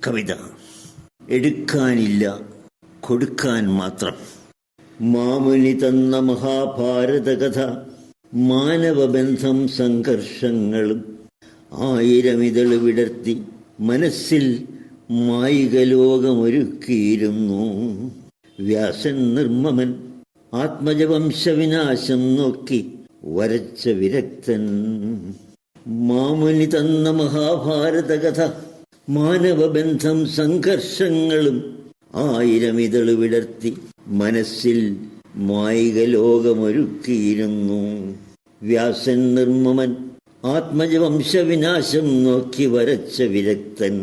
കവിത. എടുക്കാനില്ല, കൊടുക്കാൻ മാത്രം. മാമുനി തന്ന മഹാഭാരത കഥ, മാനവബന്ധം സംഘർഷങ്ങളും 1000 ഇതള് വിടർത്തി മനസ്സിൽ മായിക ലോകമൊരുക്കിയിരുന്നു. വ്യാസൻ നിർമ്മമൻ ആത്മജവംശവിനാശം നോക്കി വരച്ച വിരക്തൻ. മാമുനി തന്ന മഹാഭാരത കഥ, മാനവബന്ധം സംഘർഷങ്ങളും 1000 ഇതള് വിടർത്തി മനസ്സിൽ മായിക ലോകമൊരുക്കിയിരുന്നു. വ്യാസൻ നിർമ്മമൻ ആത്മജവംശവിനാശം നോക്കി വരച്ച വിരക്തൻ.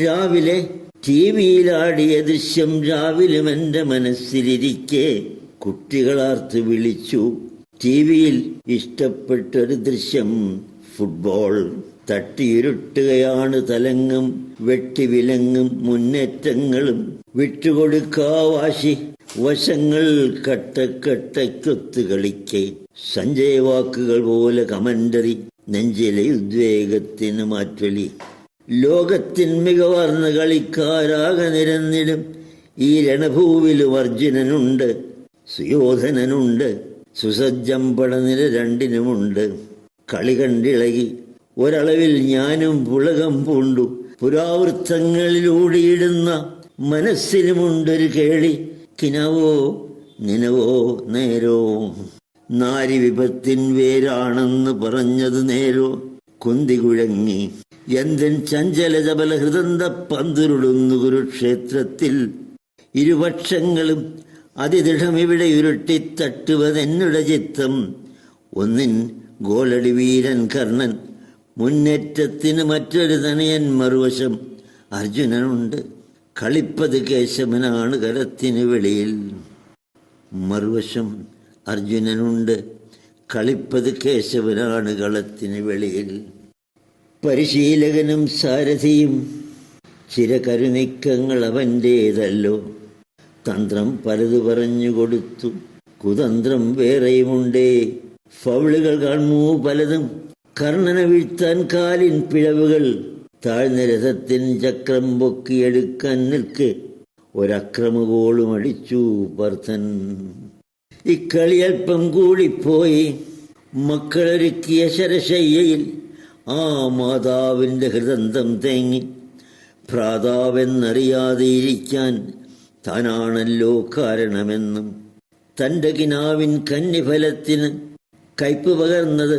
രാവിലെ ടിവിയിലാടിയ ദൃശ്യം രാവിലും എൻ്റെ മനസ്സിലിരിക്കെ കുട്ടികളാർത്ത് വിളിച്ചു. ടിവിയിൽ ഇഷ്ടപ്പെട്ടൊരു ദൃശ്യം ഫുട്ബോൾ. തട്ടിയിരുട്ടുകയാണ് തലങ്ങും വെട്ടിവിലങ്ങും മുന്നേറ്റങ്ങളും. വിട്ടുകൊടുക്കാ വാശി വശങ്ങൾ കട്ടക്കട്ടയ്ക്കൊത്തു കളിക്കെ. സഞ്ജയ് വാക്കുകൾ പോലെ കമന്ററി, നെഞ്ചിലെ ഉദ്വേഗത്തിന് മാറ്റൊലി. ലോകത്തിൻ മികവാർന്ന കളിക്കാരാകെ നിരന്നിടും ഈ രണഭൂവിലും അർജുനനുണ്ട്, സുയോധനനുണ്ട്, സുസജ്ജം പടനിര രണ്ടിനുമുണ്ട്. കളി കണ്ടിളകി ഒരളവിൽ ഞാനും പുളകം പൂണ്ടു. പുരാവൃത്തങ്ങളിലൂടിയിടുന്ന മനസ്സിലുമുണ്ടൊരു കേളി. കിനവോ നിനവോ നേരോ. നാരി വിപത്തിൻ വേരാണെന്ന് പറഞ്ഞത് നേരോ. കുന്തി കുഴങ്ങി എന്തൻ ചഞ്ചല ചപല ഹൃദന്ത പന്തുരുളുന്നു കുരുക്ഷേത്രത്തിൽ. ഇരുപക്ഷങ്ങളും അതിദൃഢം ഇവിടെ ഉരുട്ടിത്തട്ടുവതെന്നുടെ ചിത്തം. ഒന്നിൻ ഗോളടി വീരൻ കർണൻ, മുന്നേറ്റത്തിന് മറ്റൊരു തനയൻ മറുവശം അർജുനനുണ്ട്. കളിപ്പത് കേശവനാണ് കരത്തിന് വെളിയിൽ. മറുവശം അർജുനനുണ്ട്, കളിപ്പത് കേശവനാണ് കളത്തിന് വെളിയിൽ. പരിശീലകനും സാരഥിയും ചിരകരുനിക്കങ്ങൾ അവൻ്റേതല്ലോ. തന്ത്രം പലത് പറഞ്ഞു കൊടുത്തു, കുതന്ത്രം വേറെയുമുണ്ടേ. ഫൗളുകൾ കാണൂ പലതും, കർണനെ വീഴ്ത്താൻ കാലിൻ പിഴവുകൾ. താഴ്ന്ന രഥത്തിൻ ചക്രം പൊക്കിയെടുക്കാൻ നിൽക്കെ ഒരക്രമഗോളും അടിച്ചു പാർത്ഥൻ. ഇക്കളി അല്പം കൂടിപ്പോയി. മക്കളൊരുക്കിയ ശരശയ്യയിൽ ആ മാതാവിൻ്റെ ഹൃദന്തം തേങ്ങി. ഭ്രാതാവെന്നറിയാതെയിരിക്കാൻ താനാണല്ലോ കാരണമെന്നും. തൻ്റെ കിനാവിൻ കന്നിഫലത്തിന് കയ്പ് പകർന്നത്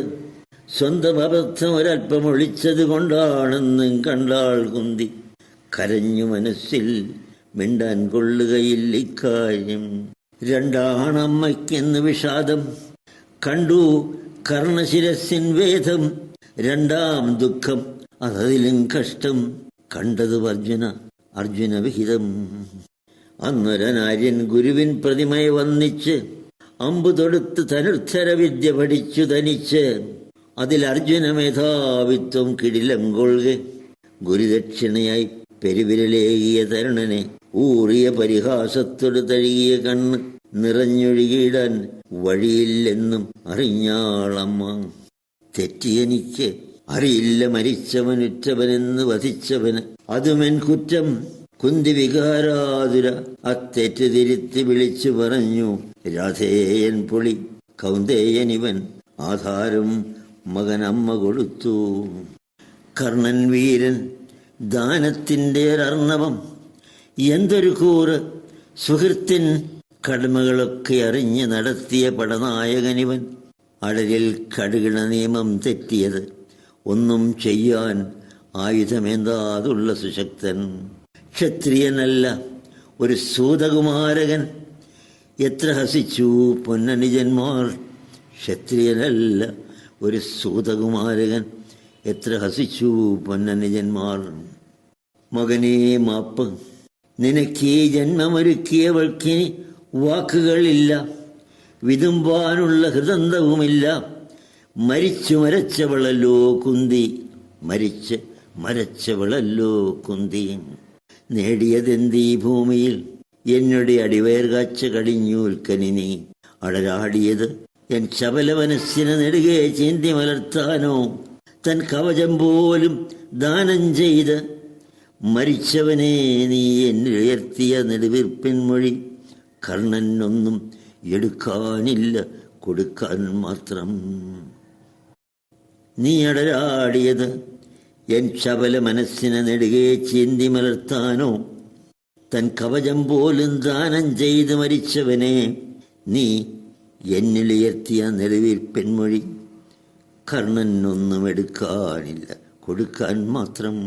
സ്വന്തം അബദ്ധം ഒരൽപ്പം ഒളിച്ചത് കൊണ്ടാണെന്നും കണ്ടാൾ കുന്തി. കരഞ്ഞു മനസ്സിൽ മിണ്ടാൻ കൊള്ളുകയില്ല ഇക്കാര്യം. രണ്ടാണമ്മയ്ക്കെന്ന് വിഷാദം കണ്ടു കർണശിരസിൻ വേദം. രണ്ടാം ദുഃഖം അതിലും കഷ്ടം കണ്ടത് അർജുന വിഹിതം. അന്നൊരനാര്യൻ ഗുരുവിൻ പ്രതിമയെ വന്നിച്ച് അമ്പു തൊടുത്ത് ധനുർധര വിദ്യ പഠിച്ചു തനിച്ച്. അതിൽ അർജുന മേധാവിത്വം കിടിലം കൊള്ളുക. ഗുരുദക്ഷിണയായി പെരുവിരലേകിയ തരുണനെ ഊറിയ പരിഹാസത്തോട് തഴുകിയ കണ്ണ് നിറഞ്ഞൊഴുകിയിടാൻ വഴിയില്ലെന്നും അറിഞ്ഞാളമ്മ. തെറ്റിയെനിക്ക് അറിയില്ല മരിച്ചവനുറ്റവനെന്ന് വധിച്ചവന് അതുമെൻ കുറ്റം. കുന്തി വികാരാതുര അത്തെറ്റ് തിരുത്തി വിളിച്ചു പറഞ്ഞു. രാധേയൻ പൊളി കൗന്ദേയനിവൻ ആധാരം മകനമ്മ കൊടുത്തു. കർണൻ വീരൻ ദാനത്തിൻ്റെ ഒരർണവം. എന്തൊരു കൂറ് സുഹൃത്തിൻ കടമകളൊക്കെ അറിഞ്ഞ് നടത്തിയ പടനായകനിവൻ. അടരിൽ കടുകിണ നിയമം തെറ്റിയത് ഒന്നും ചെയ്യാൻ ആയുധമേന്താതുള്ള സുശക്തൻ. ക്ഷത്രിയനല്ല ഒരു സൂതകുമാരകൻ. എത്ര ഹസിച്ചു പൊന്നനുജന്മാർ. ക്ഷത്രിയനല്ല ഒരു സൂതകുമാരകൻ. എത്ര ഹസിച്ചു പൊന്നനുജന്മാർ. മകനേ മാപ്പ്, നിനക്കീ ജന്മമൊരുക്കിയവൾക്കിനി വാക്കുകളില്ല. വിതുമ്പാനുള്ള ഹൃദന്തവുമില്ല. മരിച്ചു മരച്ചവളല്ലോ കുന്തി, മരിച്ച് മരച്ചവളല്ലോ കുന്തി. നേടിയതെന്തീ ഭൂമിയിൽ എന്നോട് അടിവയർ കാച്ച കടിഞ്ഞൂൽക്കനി നീ. അടരാടിയത് എൻ ശബല മനസ്സിനെ നെടുകെ ചീന്തി മലർത്താനോ. തൻ കവചം പോലും ദാനം ചെയ്ത് മരിച്ചവനെ നീ എന്നിലുയർത്തിയ നെടുവീർപ്പിൻ മൊഴി കർണനൊന്നും എടുക്കാനില്ല, കൊടുക്കാൻ മാത്രം. നീ അടരാടിയത് എൻ ശബല മനസ്സിനെ നെടുകെ ചീന്തി മലർത്താനോ? തൻ കവചം പോലും ദാനം ചെയ്ത് മരിച്ചവനെ നീ എന്നിലുയർത്തിയ നെടുവീർപ്പിൻ മൊഴി കർണനൊന്നും എടുക്കാനില്ല, കൊടുക്കാൻ മാത്രം.